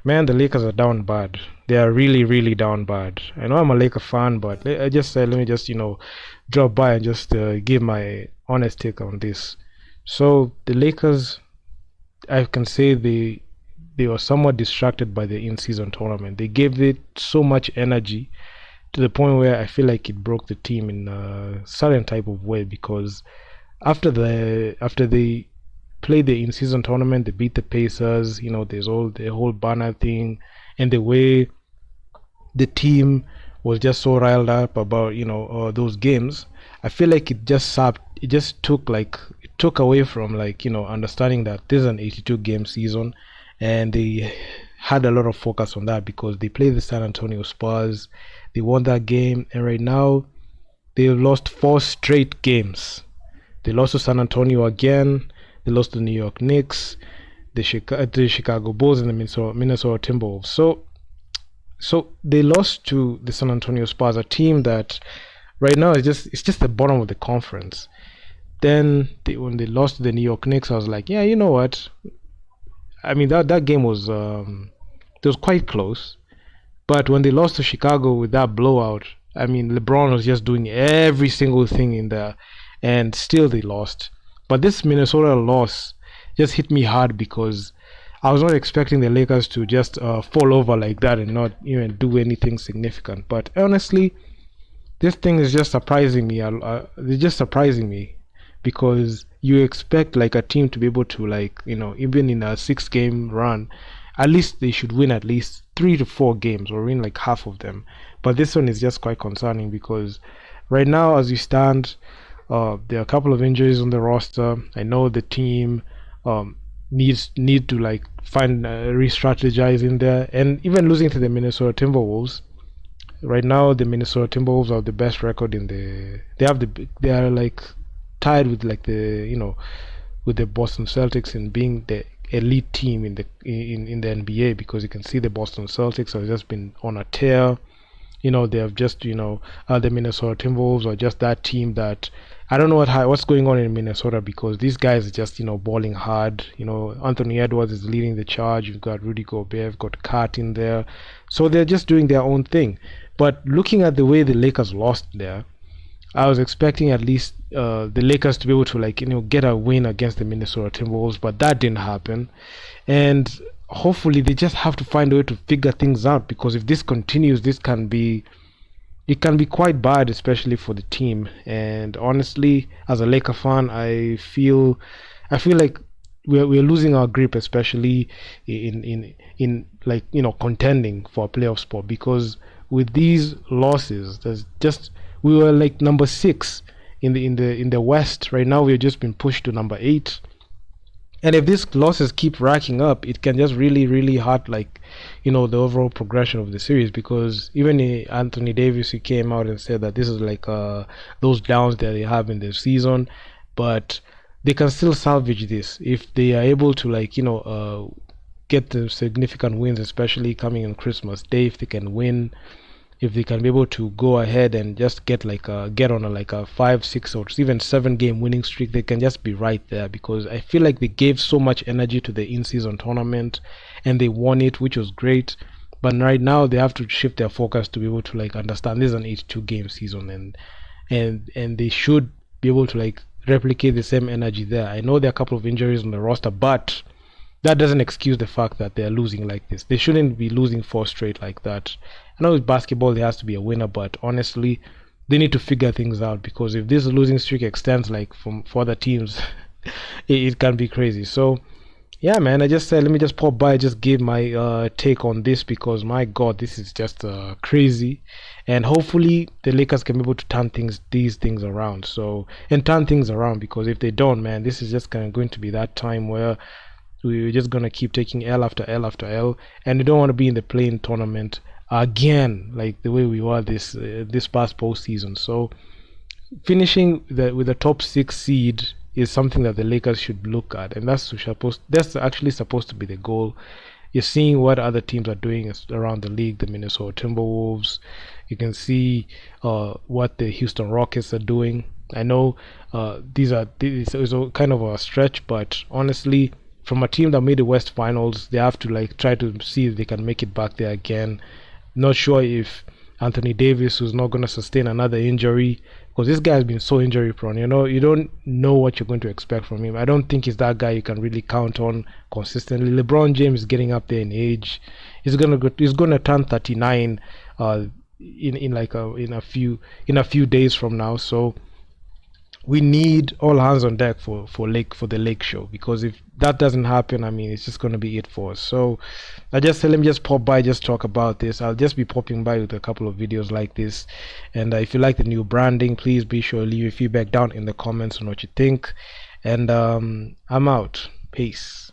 Man, the Lakers are down bad. They are really, really down bad. I know I'm a Laker fan, but I just said let me just drop by and just give my honest take on this. So the Lakers, I can say they were somewhat distracted by the in-season tournament. They gave it so much energy to the point where I feel like it broke the team in a certain type of way because after they played the in-season tournament, they beat the Pacers. There's all the whole banner thing, and the way the team was just so riled up about those games. I feel like it just it took away from understanding that this is an 82 game season, and they had a lot of focus on that because they played the San Antonio Spurs. They won that game, and right now they've lost four straight games. They lost to San Antonio again. They lost to the New York Knicks, the Chicago Bulls, and the Minnesota Timberwolves. So they lost to the San Antonio Spurs, a team that right now is just the bottom of the conference. Then when they lost to the New York Knicks, I was like, yeah, you know what? I mean that game was it was quite close. But when they lost to Chicago with that blowout, I mean LeBron was just doing every single thing in there, and still they lost. But this Minnesota loss just hit me hard because I was not expecting the Lakers to just fall over like that and not even do anything significant. But honestly, this thing is just surprising me. It's just surprising me because you expect like a team to be able to even in a 6 game run, at least they should win at least 3 to 4 games or win like half of them. But this one is just quite concerning because right now as we stand, there are a couple of injuries on the roster. I know the team need to like find re-strategize in there, and even losing to the Minnesota Timberwolves. Right now, the Minnesota Timberwolves have the best record in the. They are like tied with like with the Boston Celtics in being the elite team in the NBA because you can see the Boston Celtics have just been on a tear. They have just the Minnesota Timberwolves are just that team that I don't know what's going on in Minnesota because these guys are just balling hard. Anthony Edwards is leading the charge. You've got Rudy Gobert, you've got Kat in there, so they're just doing their own thing. But looking at the way the Lakers lost there, I was expecting at least the Lakers to be able to get a win against the Minnesota Timberwolves, but that didn't happen. And hopefully they just have to find a way to figure things out because if this continues, it can be quite bad, especially for the team. And honestly, as a Laker fan, I feel like we're losing our grip, especially in contending for a playoff spot because with these losses, there's just we were like number 6 in the West. Right now, we've just been pushed to number 8, and if these losses keep racking up, it can just really really hurt the overall progression of the series because even Anthony Davis, he came out and said that this is like those downs that they have in the season, but they can still salvage this if they are able to get the significant wins, especially coming on Christmas Day. If they can win, if they can be able to go ahead and just get on a 5, 6, or even 7 game winning streak, they can just be right there because I feel like they gave so much energy to the in-season tournament and they won it, which was great. But right now they have to shift their focus to be able to understand this is an 82 game season, and they should be able to replicate the same energy there. I know there are a couple of injuries on the roster, but that doesn't excuse the fact that they're losing like this. They shouldn't be losing 4 straight like that. I know with basketball there has to be a winner, but honestly, they need to figure things out because if this losing streak extends from for other teams, it can be crazy. So yeah, man, I just said let me just pop by, just give my take on this because my God, this is just crazy, and hopefully the Lakers can be able to turn these things around. So and turn things around because if they don't, man, this is just going to be that time where we're just gonna keep taking L after L after L, and we don't want to be in the playing tournament again like the way we were this past postseason. So finishing with the top 6 seed is something that the Lakers should look at, and that's actually supposed to be the goal. You're seeing what other teams are doing around the league, the Minnesota Timberwolves. You can see what the Houston Rockets are doing. I know these is a kind of a stretch, but honestly, from a team that made the West Finals, they have to like try to see if they can make it back there again. Not sure if Anthony Davis, who's not going to sustain another injury, because this guy has been so injury prone. You know, you don't know what you're going to expect from him. I don't think he's that guy you can really count on consistently. LeBron James is getting up there in age. He's gonna turn 39 in a few days from now. So we need all hands on deck for the Lake Show, because if that doesn't happen, I mean, it's just going to be it for us. So I just let me just pop by, just talk about this. I'll just be popping by with a couple of videos like this. And if you like the new branding, please be sure to leave your feedback down in the comments on what you think. And I'm out. Peace.